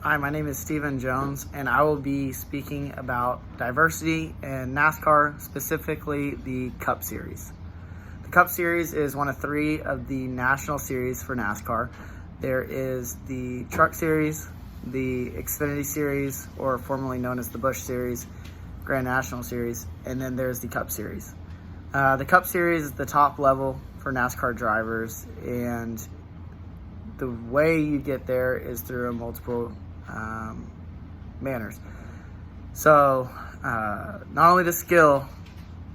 Hi, my name is Stephen Jones, and I will be speaking about diversity in NASCAR, specifically the Cup Series. The Cup Series is one of three of the national series for NASCAR. There is the Truck Series, the Xfinity Series, or formerly known as the Busch Series, Grand National Series, and then there's the Cup Series. The Cup Series is the top level for NASCAR drivers, and the way you get there is through multiple manners. So not only does skill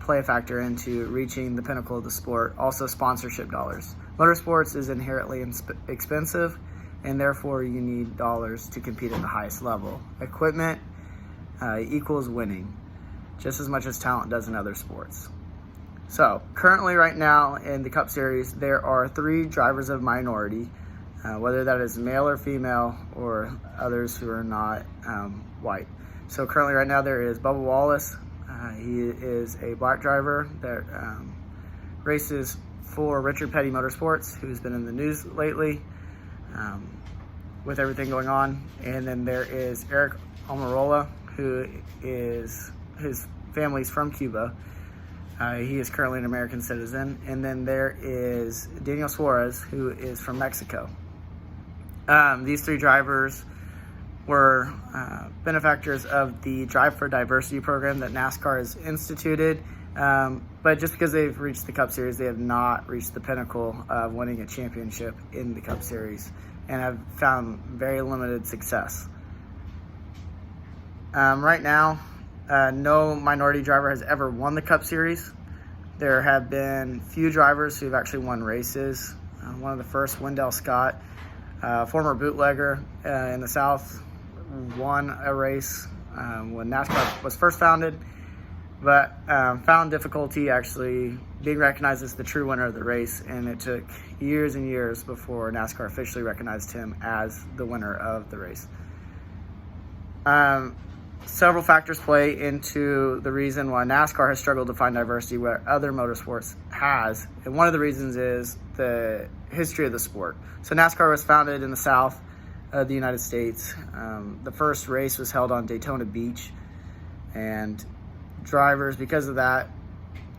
play a factor into reaching the pinnacle of the sport, also sponsorship dollars. Motorsports is inherently expensive, and therefore you need dollars to compete at the highest level. Equipment equals winning, just as much as talent does in other sports. So currently right now in the Cup Series, there are 3 drivers of minority, whether that is male or female or others who are not white. So currently right now there is Bubba Wallace. He is a black driver that races for Richard Petty Motorsports, who's been in the news lately with everything going on. And then there is Eric Almirola, who is, his family's from Cuba. He is currently an American citizen. And then there is Daniel Suarez, who is from Mexico. These 3 drivers were benefactors of the Drive for Diversity program that NASCAR has instituted. But just because they've reached the Cup Series, they have not reached the pinnacle of winning a championship in the Cup Series and have found very limited success. Right now, no minority driver has ever won the Cup Series. There have been few drivers who have actually won races. One of the first, Wendell Scott, former bootlegger in the South, won a race when NASCAR was first founded, but found difficulty actually being recognized as the true winner of the race, and it took years and years before NASCAR officially recognized him as the winner of the race. Several factors play into the reason why NASCAR has struggled to find diversity where other motorsports has, and one of the reasons is the history of the sport. So NASCAR was founded in the South of the United States. The first race was held on Daytona Beach, and drivers, because of that,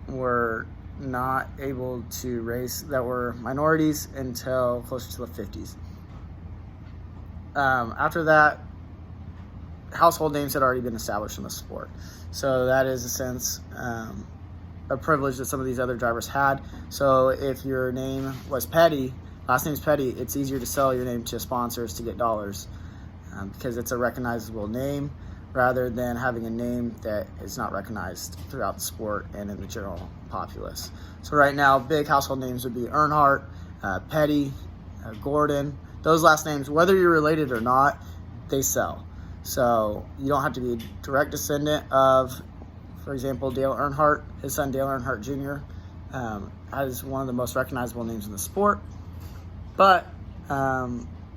were not able to race that were minorities until closer to the 50s. After that, household names had already been established in the sport. So that is, a sense, a privilege that some of these other drivers had. So if your name was Petty, last name's Petty, it's easier to sell your name to sponsors to get dollars because it's a recognizable name rather than having a name that is not recognized throughout the sport and in the general populace. So right now, big household names would be Earnhardt, Petty, Gordon. Those last names, whether you're related or not, they sell. So you don't have to be a direct descendant of, for example, Dale Earnhardt. His son, Dale Earnhardt Jr., has one of the most recognizable names in the sport. But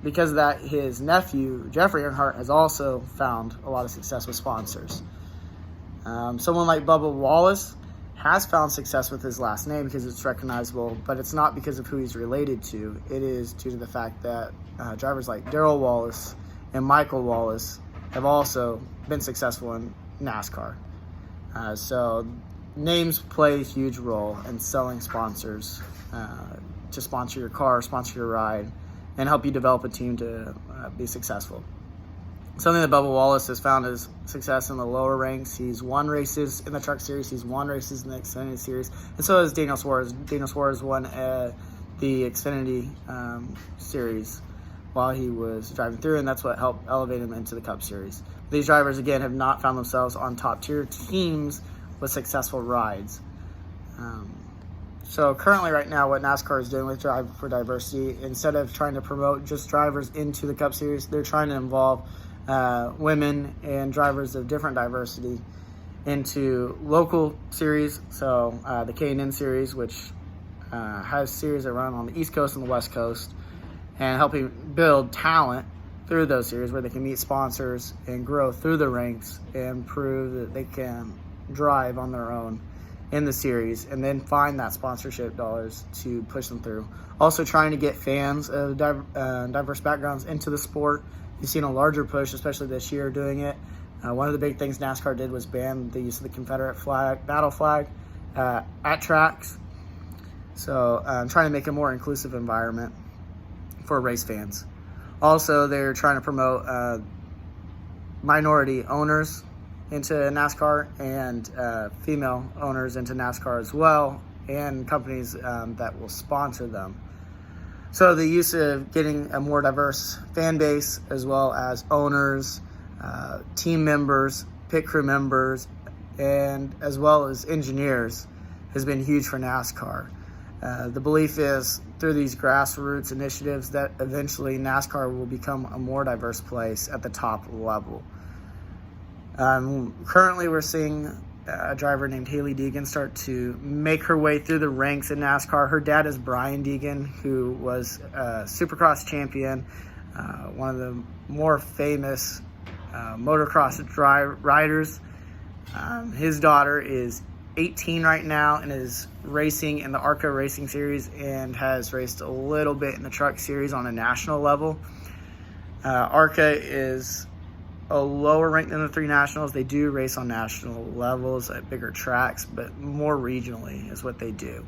because of that, his nephew, Jeffrey Earnhardt, has also found a lot of success with sponsors. Someone like Bubba Wallace has found success with his last name because it's recognizable, but it's not because of who he's related to. It is due to the fact that drivers like Darrell Wallace and Michael Wallace have also been successful in NASCAR. So names play a huge role in selling sponsors to sponsor your car, sponsor your ride, and help you develop a team to be successful. Something that Bubba Wallace has found is success in the lower ranks. He's won races in the Truck Series. He's won races in the Xfinity Series. And so has Daniel Suarez. Daniel Suarez won the Xfinity Series while he was driving through, and that's what helped elevate him into the Cup Series. These drivers, again, have not found themselves on top-tier teams with successful rides. So currently right now, what NASCAR is doing with Drive for Diversity, instead of trying to promote just drivers into the Cup Series, they're trying to involve women and drivers of different diversity into local series. So the K&N Series, which has series that run on the East Coast and the West Coast, and helping build talent through those series where they can meet sponsors and grow through the ranks and prove that they can drive on their own in the series and then find that sponsorship dollars to push them through. Also trying to get fans of diverse backgrounds into the sport You've seen a larger push, especially this year, doing it. One of the big things NASCAR did was ban the use of the Confederate flag, battle flag, at tracks. So trying to make a more inclusive environment for race fans. Also, they're trying to promote minority owners into NASCAR and female owners into NASCAR as well, and companies that will sponsor them. So the use of getting a more diverse fan base, as well as owners, team members, pit crew members, and as well as engineers, has been huge for NASCAR. The belief is through these grassroots initiatives that eventually NASCAR will become a more diverse place at the top level. Currently, we're seeing a driver named Hailie Deegan start to make her way through the ranks in NASCAR. Her dad is Brian Deegan, who was a Supercross champion, one of the more famous motocross riders. His daughter is 18 right now and is racing in the ARCA Racing Series and has raced a little bit in the Truck Series on a national level. ARCA is a lower rank than the 3 nationals. They do race on national levels at bigger tracks, but more regionally is what they do.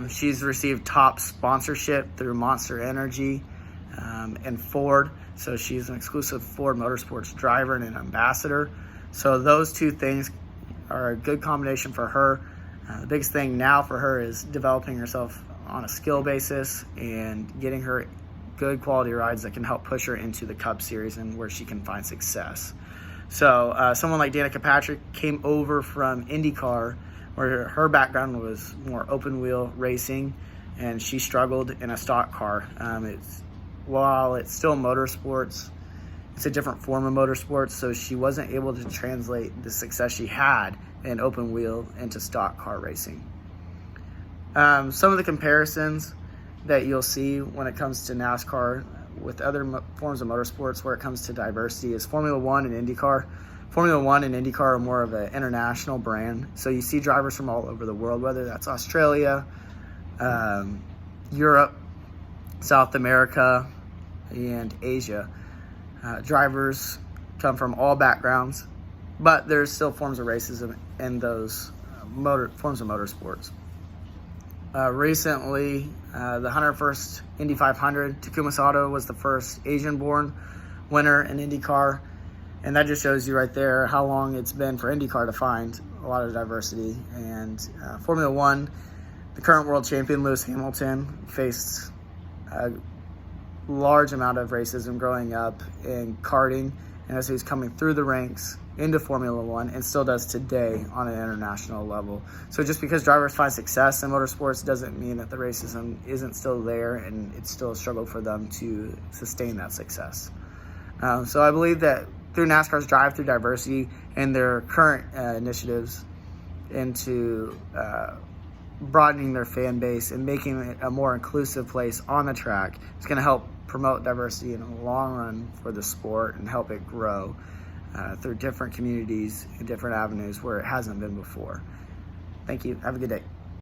She's received top sponsorship through Monster Energy and Ford. So she's an exclusive Ford Motorsports driver and an ambassador. So those two things are a good combination for her. The biggest thing now for her is developing herself on a skill basis and getting her good quality rides that can help push her into the Cup Series and where she can find success. So someone like Danica Patrick came over from IndyCar, where her background was more open wheel racing, and she struggled in a stock car. While it's still motorsports, it's a different form of motorsports, so she wasn't able to translate the success she had in open wheel into stock car racing. Some of the comparisons that you'll see when it comes to NASCAR with other forms of motorsports where it comes to diversity is Formula One and IndyCar. Formula One and IndyCar are more of an international brand, so you see drivers from all over the world, whether that's Australia, Europe, South America, and Asia. Drivers come from all backgrounds, but there's still forms of racism in those forms of motorsports. Recently, the 101st Indy 500, Takuma Sato was the first Asian-born winner in IndyCar, and that just shows you right there how long it's been for IndyCar to find a lot of diversity. And Formula One, the current world champion Lewis Hamilton faced a large amount of racism growing up in karting, and as he's coming through the ranks into Formula One, and still does today on an international level. So just because drivers find success in motorsports doesn't mean that the racism isn't still there, and it's still a struggle for them to sustain that success. So I believe that through NASCAR's drive through diversity and their current initiatives into broadening their fan base and making it a more inclusive place on the track, it's going to help promote diversity in the long run for the sport and help it grow through different communities and different avenues where it hasn't been before. Thank you. Have a good day.